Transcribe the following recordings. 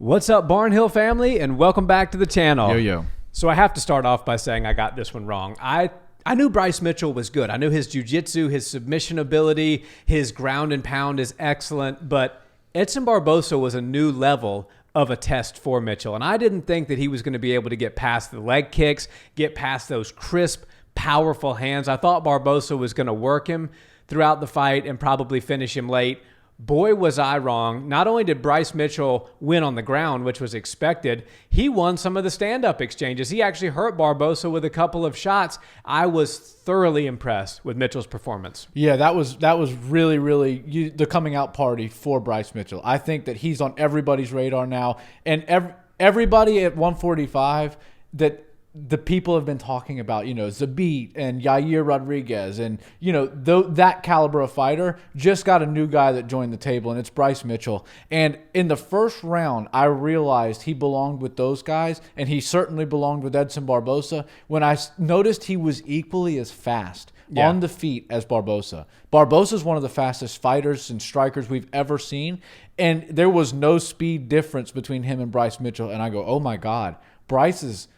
What's up, Barnhill family, and welcome back to the channel. Yo. So I have to start off by saying I got this one wrong. I knew Bryce Mitchell was good. I knew his jiu-jitsu, his submission ability, his ground and pound is excellent, but Edson Barbosa was a new level of a test for Mitchell, and I didn't think that he was going to be able to get past the leg kicks, get past those crisp, powerful hands. I thought Barbosa was going to work him throughout the fight and probably finish him late. Boy, was I wrong. Not only did Bryce Mitchell win on the ground, which was expected, he won some of the stand-up exchanges. He actually hurt Barbosa with a couple of shots. I was thoroughly impressed with Mitchell's performance. Yeah, that was really the coming out party for Bryce Mitchell. I think that he's on everybody's radar now, and everybody at 145 that the people have been talking about, Zabit and Yair Rodriguez and, that caliber of fighter just got a new guy that joined the table, and it's Bryce Mitchell. And in the first round, I realized he belonged with those guys, and he certainly belonged with Edson Barbosa when I noticed he was equally as fast on the feet as Barbosa. Barbosa is one of the fastest fighters and strikers we've ever seen, and there was no speed difference between him and Bryce Mitchell. And I go, oh my God, Bryce is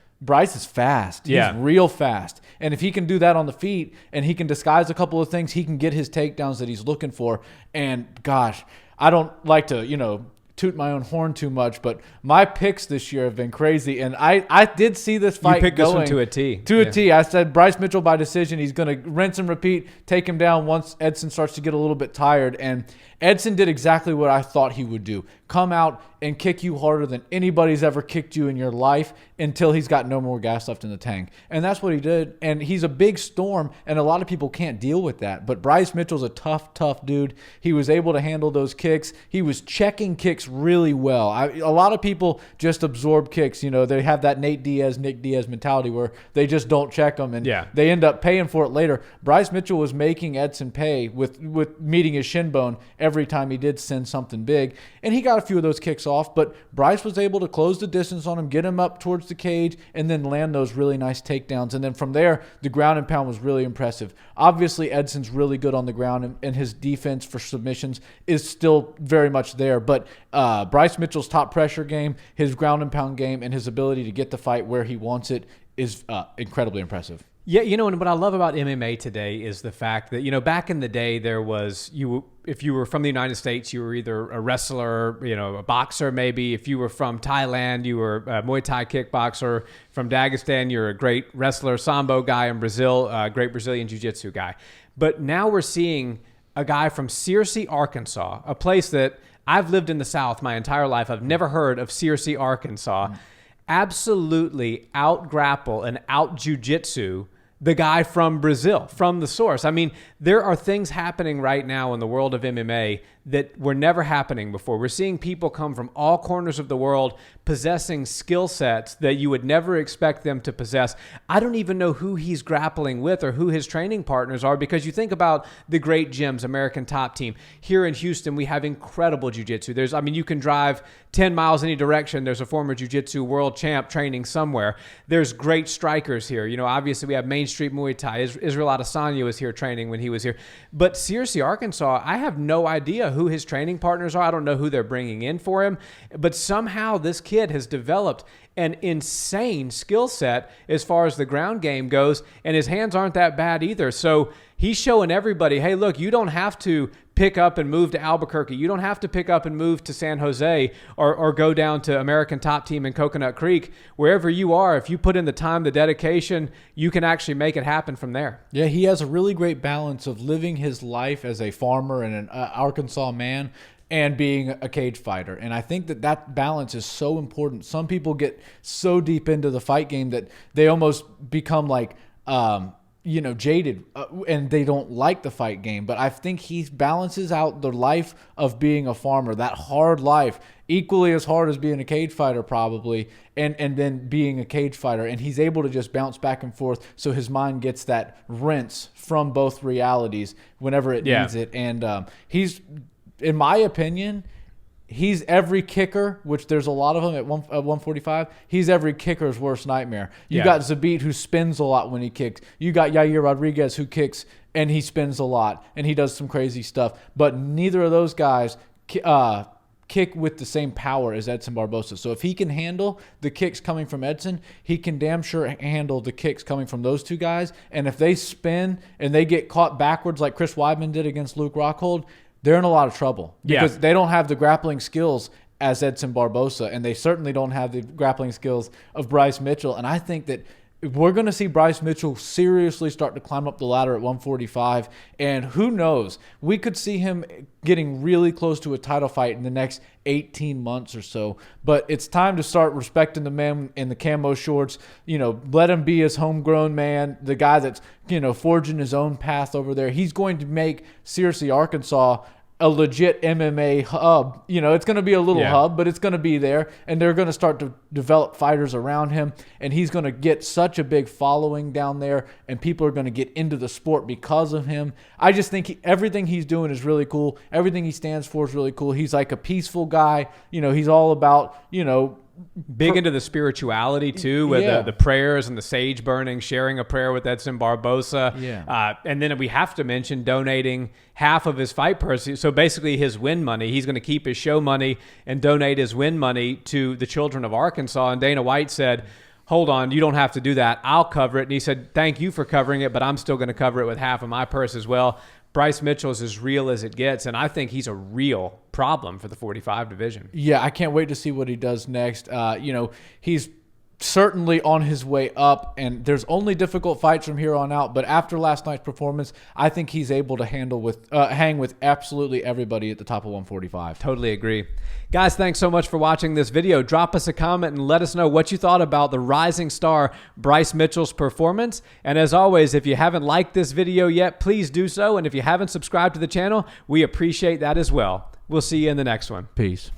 fast. He's real fast. And if he can do that on the feet and he can disguise a couple of things, he can get his takedowns that he's looking for. And gosh, I don't like to, toot my own horn too much, but my picks this year have been crazy. And I did see this fight You picked going this one to a T. A T. I said Bryce Mitchell by decision. He's going to rinse and repeat, take him down once Edson starts to get a little bit tired. And Edson did exactly what I thought he would do. Come out and kick you harder than anybody's ever kicked you in your life until he's got no more gas left in the tank. And that's what he did. And he's a big storm, and a lot of people can't deal with that. But Bryce Mitchell's a tough dude. He was able to handle those kicks. He was checking kicks really well. A lot of people just absorb kicks. They have that Nick Diaz mentality where they just don't check them, and they end up paying for it later. Bryce Mitchell was making Edson pay with meeting his shin bone every time he did send something big. And he got a few of those kicks off, but Bryce was able to close the distance on him, get him up towards the cage, and then land those really nice takedowns. And then from there, the ground and pound was really impressive. Obviously, Edson's really good on the ground, and his defense for submissions is still very much there. But Bryce Mitchell's top pressure game, his ground and pound game, and his ability to get the fight where he wants it is incredibly impressive. Yeah, and what I love about MMA today is the fact that, back in the day, there was, if you were from the United States, you were either a wrestler, a boxer maybe. If you were from Thailand, you were a Muay Thai kickboxer. From Dagestan, you're a great wrestler, Sambo guy. In Brazil, a great Brazilian jiu-jitsu guy. But now we're seeing a guy from Searcy, Arkansas, a place that I've lived in the South my entire life. I've never heard of Searcy, Arkansas. Absolutely out-grapple and out-jiu-jitsu the guy from Brazil, from the source. I mean, there are things happening right now in the world of MMA that were never happening before. We're seeing people come from all corners of the world possessing skill sets that you would never expect them to possess. I don't even know who he's grappling with or who his training partners are, because you think about the great gyms, American Top Team. Here in Houston, we have incredible jiu-jitsu. You can drive 10 miles any direction. There's a former jiu-jitsu world champ training somewhere. There's great strikers here. Obviously we have Main Street Muay Thai. Israel Adesanya was here training when he was here. But Searcy, Arkansas, I have no idea who his training partners are. I don't know who they're bringing in for him. But somehow this kid has developed an insane skill set as far as the ground game goes, and his hands aren't that bad either. So he's showing everybody, hey, look, you don't have to pick up and move to Albuquerque. You don't have to pick up and move to San Jose or go down to American Top Team in Coconut Creek. Wherever you are, if you put in the time, the dedication, you can actually make it happen from there. Yeah, he has a really great balance of living his life as a farmer and an Arkansas man and being a cage fighter. And I think that balance is so important. Some people get so deep into the fight game that they almost become like jaded and they don't like the fight game. But I think he balances out the life of being a farmer, that hard life, equally as hard as being a cage fighter probably, and then being a cage fighter. And he's able to just bounce back and forth so his mind gets that rinse from both realities whenever it needs it. And he's, in my opinion, he's every kicker, which there's a lot of them at 145. He's every kicker's worst nightmare. You got Zabit, who spins a lot when he kicks. You got Yair Rodriguez, who kicks and he spins a lot and he does some crazy stuff. But neither of those guys kick with the same power as Edson Barbosa. So if he can handle the kicks coming from Edson, he can damn sure handle the kicks coming from those two guys. And if they spin and they get caught backwards like Chris Weidman did against Luke Rockhold, they're in a lot of trouble because they don't have the grappling skills as Edson Barbosa, and they certainly don't have the grappling skills of Bryce Mitchell. And I think that we're going to see Bryce Mitchell seriously start to climb up the ladder at 145, and who knows, we could see him getting really close to a title fight in the next 18 months or so. But it's time to start respecting the man in the camo shorts. Let him be his homegrown man, the guy that's forging his own path over there. He's going to make, seriously, Arkansas a legit MMA hub. It's going to be a little hub, but it's going to be there, and they're going to start to develop fighters around him, and he's going to get such a big following down there, and people are going to get into the sport because of him. I just think everything he's doing is really cool. Everything he stands for is really cool. He's like a peaceful guy. He's all about, big into the spirituality too, with the prayers and the sage burning, sharing a prayer with Edson Barbosa. And then we have to mention donating half of his fight purse. So basically his win money, he's going to keep his show money and donate his win money to the children of Arkansas. And Dana White said, hold on, you don't have to do that. I'll cover it. And he said, thank you for covering it, but I'm still going to cover it with half of my purse as well. Bryce Mitchell is as real as it gets, and I think he's a real problem for the 45 division. Yeah, I can't wait to see what he does next. He's certainly on his way up, and there's only difficult fights from here on out. But after last night's performance, I think he's able to hang with absolutely everybody at the top of 145. Totally agree. Guys, thanks so much for watching this video. Drop us a comment and let us know what you thought about the rising star Bryce Mitchell's performance. And as always, if you haven't liked this video yet, please do so. And if you haven't subscribed to the channel, we appreciate that as well. We'll see you in the next one. Peace.